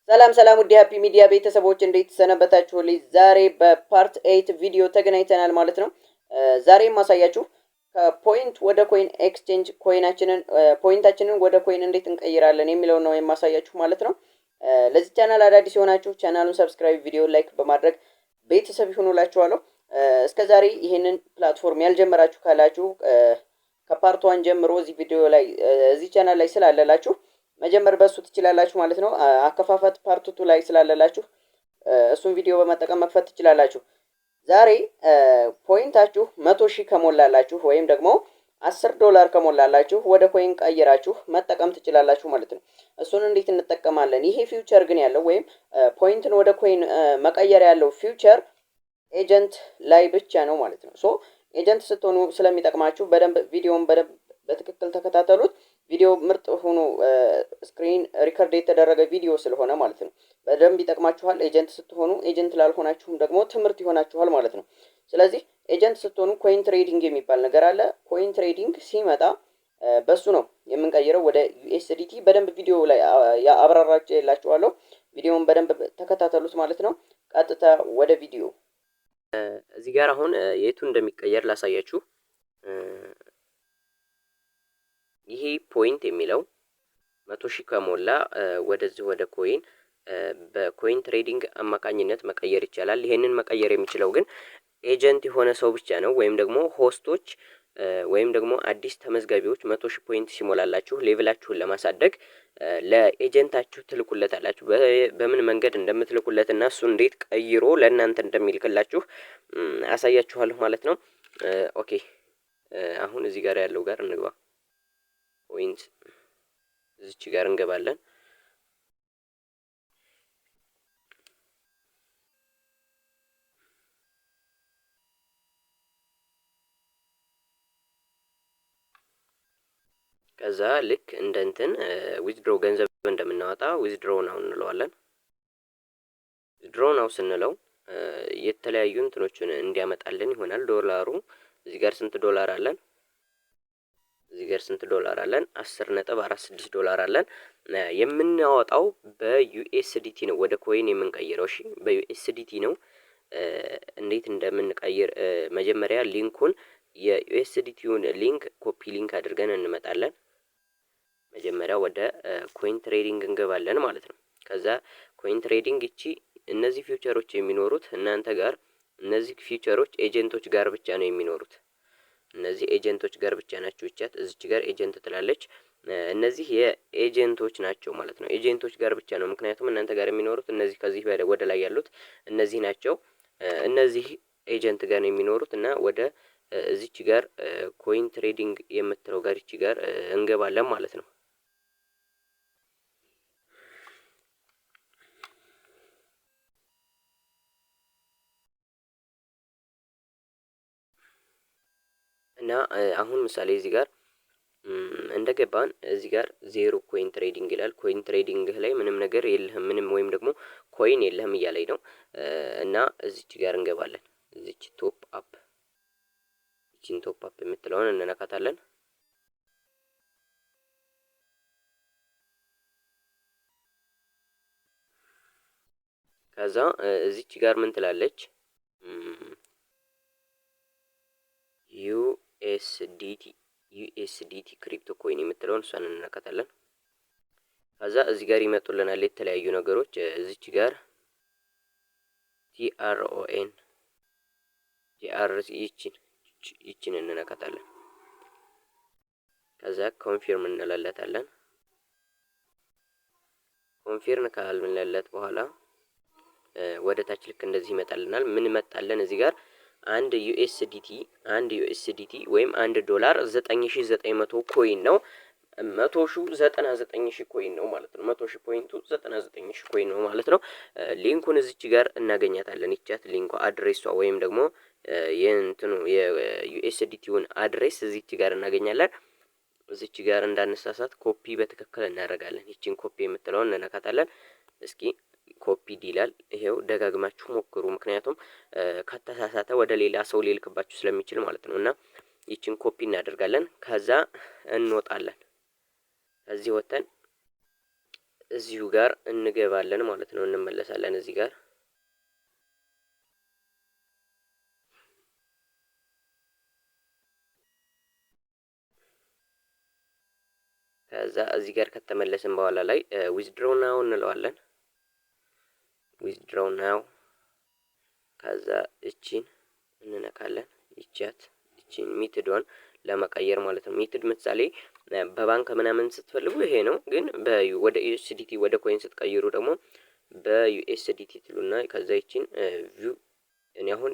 ሰላም ሰላም ውድ ሃፒ ሚዲያ ቤተሰቦች እንዴት ሰነበታችሁልኝ? ዛሬ በፓርት 8 ቪዲዮ ተገናኝተናል ማለት ነው። ዛሬ የማሳያችሁ ከፖይንት ወደ ኮይን ኤክስቼንጅ ፖይንታችንን ወደ ኮይን እንዴት እንቀይራለን የሚለውን ነው የማሳያችሁ ማለት ነው። ለዚህ ቻናል አዳዲስ የሆናችሁ ቻናሉን ሰብስክራይብ፣ ቪዲዮ ላይክ በማድረግ ቤተሰብ ይሁኑላችኋለሁ። እስከ ዛሬ ይህንን ፕላትፎርም ያልጀመራችሁ ካላችሁ ከፓርት 1 ጀምሮ እዚህ ቻናል ላይ ስላለላችሁ መጀመር በሱ ትችላላችሁ ማለት ነው። አከፋፈት ፓርት 2 ላይ ስላለላችሁ እሱን ቪዲዮ በመጠቀም መክፈት ትችላላችሁ። ዛሬ ፖይንታችሁ 100,000 ከሞላላችሁ ወይም ደግሞ $10 ከሞላላችሁ ወደ ኮይን ቀይራችሁ መጠቀም ትችላላችሁ ማለት ነው። እሱን እንዴት እንጠቀማለን? ይሄ ፊውቸር ግን ያለው ወይም ፖይንትን ወደ ኮይን መቀየር ያለው ፊውቸር ኤጀንት ላይ ብቻ ነው ማለት ነው። ሶ ኤጀንት ስትሆኑ ስለሚጠቅማችሁ ቪዲዮውን በደንብ በትክክል ተከታተሉት። ቪዲዮ ምርጥ ሆኖ ስክሪን ሪከርድ የተደረገ ቪዲዮ ስለሆነ ማለት ነው በደንብ ይጠቅማችኋል። ኤጀንት ስትሆኑ፣ ኤጀንት ላልሆናችሁም ደግሞ ትምህርት ይሆናችኋል ማለት ነው። ስለዚህ ኤጀንት ስትሆኑ ኮይን ትሬዲንግ የሚባል ነገር አለ። ኮይን ትሬዲንግ ሲመጣ በሱ ነው የምንቀይረው ወደ ዩኤስዲቲ። በደንብ ቪዲዮ ላይ አብራራችኋለሁ። ቪዲዮውን በደንብ ተከታተሉት ማለት ነው። ቀጥታ ወደ ቪዲዮ። እዚህ ጋር አሁን የቱ እንደሚቀየር ላሳያችሁ። ይሄ ፖይንት የሚለው 100,000 ከሞላ ወደዚህ ወደ ኮይን በኮይን ትሬዲንግ አማካኝነት መቀየር ይቻላል። ይሄንን መቀየር የሚችለው ግን ኤጀንት የሆነ ሰው ብቻ ነው፣ ወይም ደግሞ ሆስቶች ወይም ደግሞ አዲስ ተመዝጋቢዎች 100,000 ፖይንት ሲሞላላችሁ ሌቭላችሁን ለማሳደግ ለኤጀንታችሁ ትልኩለታላችሁ። በምን መንገድ እንደምትልኩለት እና እሱ እንዴት ቀይሮ ለእናንተ እንደሚልክላችሁ አሳያችኋለሁ ማለት ነው። ኦኬ አሁን እዚህ ጋር ያለው ጋር እንግባ። ፖይንት እዚች ጋር እንገባለን። ከዛ ልክ እንደ እንትን ዊዝድሮ ገንዘብ እንደምናወጣ ዊዝድሮ ናው እንለዋለን። ዊዝድሮ ናው ስንለው የተለያዩ እንትኖችን እንዲያመጣልን ይሆናል። ዶላሩ እዚህ ጋር ስንት ዶላር አለን? እዚህ ጋር ስንት ዶላር አለን? $10.46 አለን። የምናወጣው በዩኤስዲቲ ነው ወደ ኮይን የምንቀይረው። እሺ በዩኤስዲቲ ነው። እንዴት እንደምንቀይር መጀመሪያ ሊንኩን የዩኤስዲቲውን ሊንክ ኮፒ ሊንክ አድርገን እንመጣለን። መጀመሪያ ወደ ኮይን ትሬዲንግ እንገባለን ማለት ነው። ከዛ ኮይን ትሬዲንግ እነዚህ ፊውቸሮች የሚኖሩት እናንተ ጋር፣ እነዚህ ፊውቸሮች ኤጀንቶች ጋር ብቻ ነው የሚኖሩት። እነዚህ ኤጀንቶች ጋር ብቻ ናቸው። ይቻት እዚች ጋር ኤጀንት ትላለች። እነዚህ የኤጀንቶች ናቸው ማለት ነው። ኤጀንቶች ጋር ብቻ ነው፣ ምክንያቱም እናንተ ጋር የሚኖሩት እነዚህ ከዚህ ወደ ላይ ያሉት እነዚህ ናቸው። እነዚህ ኤጀንት ጋር ነው የሚኖሩት እና ወደ እዚች ጋር ኮይን ትሬዲንግ የምትለው ጋር እቺ ጋር እንገባለን ማለት ነው። እና አሁን ምሳሌ እዚህ ጋር እንደገባን እዚህ ጋር ዜሮ ኮይን ትሬዲንግ ይላል። ኮይን ትሬዲንግ ላይ ምንም ነገር የለህም፣ ምንም ወይም ደግሞ ኮይን የለህም እያለኝ ነው። እና እዚች ጋር እንገባለን። እዚች ቶፕ አፕ፣ እቺን ቶፕ አፕ የምትለውን እንነካታለን። ከዛ እዚች ጋር ምን ትላለች? ዩኤስዲቲ ክሪፕቶ ኮይን የምትለውን እሷን እንነካታለን። ከዛ እዚህ ጋር ይመጡልናል የተለያዩ ነገሮች። እዚች ጋር TRON ይችን እንነካታለን። ከዛ ኮንፊርም እንላለታለን። ኮንፊርም ካልምንለለት በኋላ ወደ ታች ልክ እንደዚህ ይመጣልናል። ምን መጣለን? እዚህ ጋር አንድ ዩኤስዲቲ ወይም $1 $9,900 ኮይን ነው። 100,000 99,000 ኮይን ነው ማለት ነው። 100,000 ፖይንቱ 99,000 ኮይን ነው ማለት ነው። ሊንኩን እዚች ጋር እናገኛታለን። ይቻት ሊንኳ አድሬሷ ወይም ደግሞ የእንትኑ የዩኤስዲቲውን አድሬስ እዚች ጋር እናገኛለን። እዚች ጋር እንዳነሳሳት ኮፒ በትክክል እናደርጋለን። ይችን ኮፒ የምትለውን እንነካታለን። እስኪ ኮፒ ይላል። ይሄው ደጋግማችሁ ሞክሩ፣ ምክንያቱም ከተሳሳተ ወደ ሌላ ሰው ሊልክባችሁ ስለሚችል ማለት ነው። እና ይችን ኮፒ እናደርጋለን። ከዛ እንወጣለን። ከዚህ ወተን እዚሁ ጋር እንገባለን ማለት ነው። እንመለሳለን እዚህ ጋር ከዛ እዚህ ጋር ከተመለስን በኋላ ላይ ዊዝድሮው ናው እንለዋለን። ዊዝድሮው ናው ከዛ እቺን እንነካለን። እቺን ሚትዷን ለመቀየር ማለት ነው። ሚትድ ምሳሌ በባንክ ምናምን ስትፈልጉ ይሄ ነው። ግን ወደ ዩኤስዲቲ ወደ ኮይን ስትቀይሩ ደግሞ በዩኤስዲቲ ትሉና ከዛ ይቺን ቪው እኔ አሁን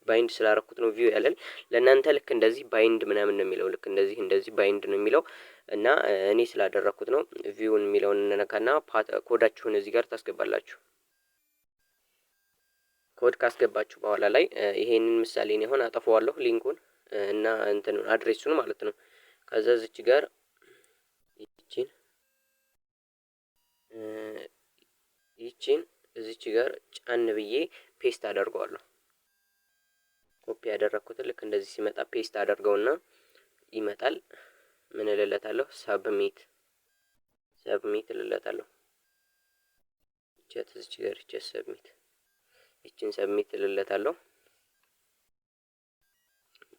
ባይንድ ስላረኩት ነው ቪው ያለን። ለእናንተ ልክ እንደዚህ ባይንድ ምናምን ነው የሚለው። ልክ እንደዚህ ባይንድ ነው የሚለው እና እኔ ስላደረኩት ነው። ቪውን የሚለውን እንነካና ኮዳችሁን እዚህ ጋር ታስገባላችሁ። ኮድ ካስገባችሁ በኋላ ላይ ይሄንን ምሳሌ ነው አሁን አጠፋዋለሁ ሊንኩን እና እንትን አድሬሱን ማለት ነው። ከዛ እዚች ጋር ይቺን እዚች ጋር ጫን ብዬ ፔስት አደርገዋለሁ። ኮፒ ያደረኩትን ልክ እንደዚህ ሲመጣ ፔስት አደርገውና ይመጣል። ምን እልለታለሁ? ሰብሚት እልለታለሁ። እዚች ጋር ይቺን ሰብሚት እልለታለሁ።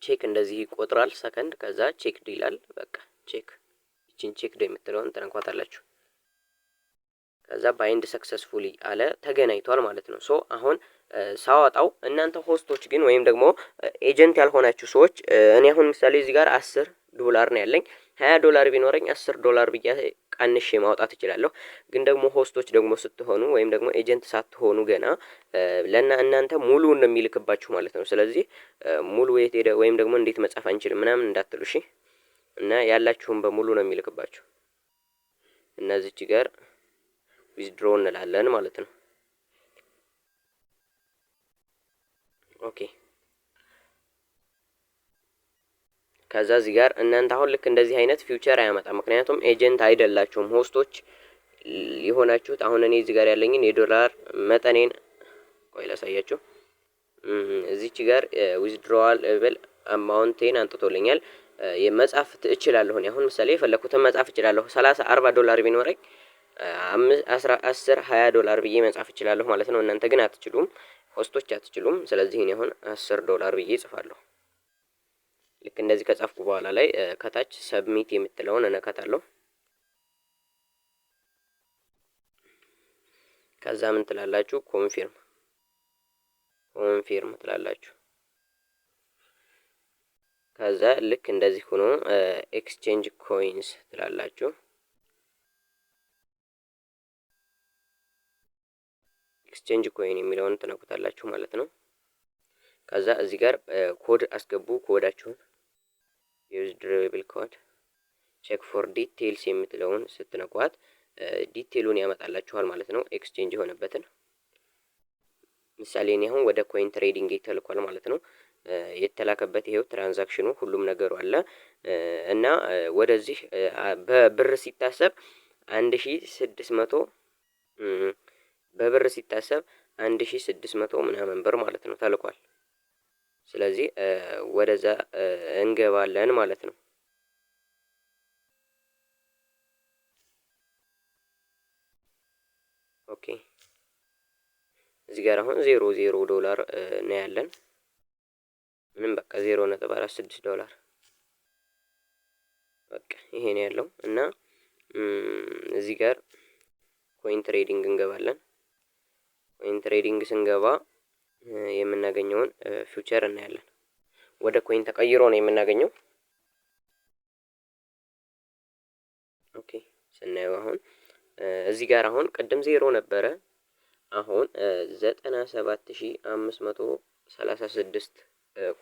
ቼክ እንደዚህ ይቆጥራል ሰከንድ። ከዛ ቼክ ይላል። በቃ ይቺን ቼክ የምትለውን ተነኳታላችሁ። ከዛ ባይንድ ሰክሰስፉሊ አለ ተገናኝቷል ማለት ነው። ሶ አሁን ሳወጣው እናንተ ሆስቶች ግን ወይም ደግሞ ኤጀንት ያልሆናችሁ ሰዎች እኔ አሁን ምሳሌ እዚህ ጋር $10 ነው ያለኝ። $20 ቢኖረኝ $10 ብዬ ቀንሼ ማውጣት እችላለሁ። ግን ደግሞ ሆስቶች ደግሞ ስትሆኑ ወይም ደግሞ ኤጀንት ሳትሆኑ ገና እናንተ ሙሉውን ነው የሚልክባችሁ ማለት ነው። ስለዚህ ሙሉ የት ሄደ ወይም ደግሞ እንዴት መጻፍ አንችልም ምናምን እንዳትሉ እሺ። እና ያላችሁን በሙሉ ነው የሚልክባችሁ። እና እዚች ጋር ዊዝድሮ እንላለን ማለት ነው። ኦኬ ከዛ እዚህ ጋር እናንተ አሁን ልክ እንደዚህ አይነት ፊውቸር አያመጣም። ምክንያቱም ኤጀንት አይደላችሁም ሆስቶች የሆናችሁት። አሁን እኔ እዚህ ጋር ያለኝን የዶላር መጠኔን ቆይ ላሳያችሁ። እዚች ጋር ዊዝድሮዋል ብል አማውንቴን አንጥቶልኛል። የመጻፍ እችላለሁ። አሁን ምሳሌ የፈለኩትን መጻፍ እችላለሁ። $30-40 ቢኖረኝ $10-20 ብዬ መጻፍ እችላለሁ ማለት ነው። እናንተ ግን አትችሉም፣ ሆስቶች አትችሉም። ስለዚህ እኔ አሁን $10 ብዬ እጽፋለሁ። ልክ እንደዚህ ከጻፍኩ በኋላ ላይ ከታች ሰብሚት የምትለውን እነካታለሁ። ከዛ ምን ትላላችሁ? ኮንፊርም ትላላችሁ። ከዛ ልክ እንደዚህ ሆኖ ኤክስቼንጅ ኮይንስ ትላላችሁ። ኤክስቼንጅ ኮይን የሚለውን ትነኩታላችሁ ማለት ነው። ከዛ እዚህ ጋር ኮድ አስገቡ። ኮዳችሁን ዩዝድሬብል ኮድ ቼክ ፎር ዲቴይልስ የምትለውን ስትነኳት ዲቴይሉን ያመጣላችኋል ማለት ነው። ኤክስቼንጅ የሆነበትን ምሳሌ እኔ አሁን ወደ ኮይን ትሬዲንግ ተልኳል ማለት ነው። የተላከበት ይሄው ትራንዛክሽኑ ሁሉም ነገሩ አለ እና ወደዚህ በብር ሲታሰብ 1600 በብር ሲታሰብ 1600 ምናምን ብር ማለት ነው ተልኳል። ስለዚህ ወደዛ እንገባለን ማለት ነው። ኦኬ እዚህ ጋር አሁን $0 ነው ያለን። ምንም በቃ $0.46 በቃ ይሄ ነው ያለው እና እዚህ ጋር ኮይን ትሬዲንግ እንገባለን። ኮይን ትሬዲንግ ስንገባ የምናገኘውን ፊውቸር እናያለን። ወደ ኮይን ተቀይሮ ነው የምናገኘው። ኦኬ ስናየው አሁን እዚህ ጋር አሁን ቅድም 0 ነበረ። አሁን 97,536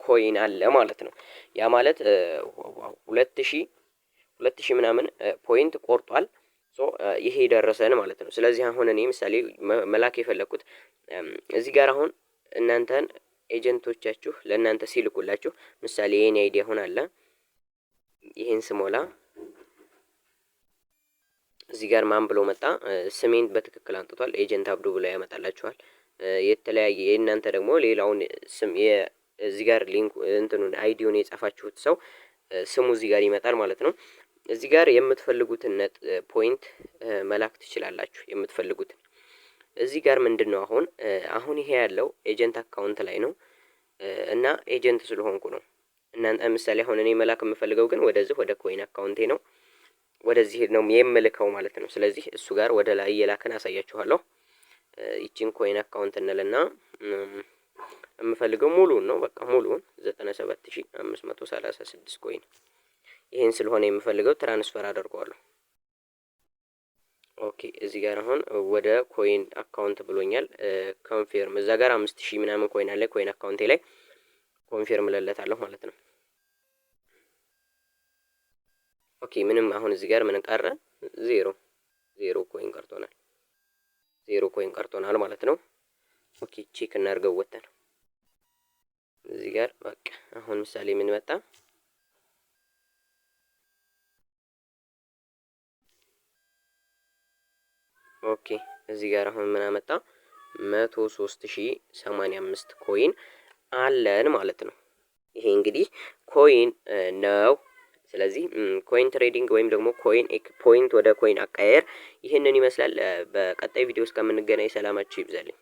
ኮይን አለ ማለት ነው። ያ ማለት 2000 ምናምን ፖይንት ቆርጧል። ሶ ይሄ ደረሰን ማለት ነው። ስለዚህ አሁን እኔ ምሳሌ መላክ የፈለኩት እዚህ ጋር አሁን እናንተን ኤጀንቶቻችሁ ለእናንተ ሲልኩላችሁ ምሳሌ የኔ አይዲያ አሁን አለ። ይሄን ስሞላ እዚህ ጋር ማን ብሎ መጣ? ስሜን በትክክል አንጥቷል። ኤጀንት አብዱ ብሎ ያመጣላችኋል። የተለያየ የእናንተ ደግሞ ሌላውን ስም እዚህ ጋር ሊንክ እንትኑን አይዲውን የጻፋችሁት ሰው ስሙ እዚህ ጋር ይመጣል ማለት ነው። እዚህ ጋር የምትፈልጉትን ፖይንት መላክ ትችላላችሁ። የምትፈልጉትን እዚህ ጋር ምንድነው አሁን ይሄ ያለው ኤጀንት አካውንት ላይ ነው እና ኤጀንት ስለሆንኩ ነው። እናንተ ምሳሌ አሁን እኔ መላክ የምፈልገው ግን ወደዚህ ወደ ኮይን አካውንቴ ነው፣ ወደዚህ ነው የምልከው ማለት ነው። ስለዚህ እሱ ጋር ወደ ላይ እየላከን አሳያችኋለሁ። ይቺን ኮይን አካውንት እንልና የምፈልገው ሙሉን ነው። በቃ ሙሉን 97536 ኮይን ይሄን ስለሆነ የምፈልገው ትራንስፈር አደርገዋለሁ። ኦኬ እዚህ ጋር አሁን ወደ ኮይን አካውንት ብሎኛል። ኮንፊርም እዛ ጋር 5000 ምናምን ኮይን አለ ኮይን አካውንቴ ላይ ኮንፊርም ልለታለሁ ማለት ነው። ኦኬ ምንም አሁን እዚህ ጋር ምን ቀረ? ዜሮ ኮይን ቀርቶናል። 0 ኮይን ቀርቶናል ማለት ነው። ኦኬ ቼክ እናድርገው ወተን እዚህ ጋር በቃ አሁን ምሳሌ ምን መጣ? ኦኬ እዚህ ጋር አሁን ምን አመጣ? 103085 ኮይን አለን ማለት ነው። ይሄ እንግዲህ ኮይን ነው። ስለዚህ ኮይን ትሬዲንግ ወይም ደግሞ ፖይንት ወደ ኮይን አቀያየር ይህንን ይመስላል። በቀጣይ ቪዲዮ እስከምንገናኝ ሰላማችሁ ይብዛልኝ።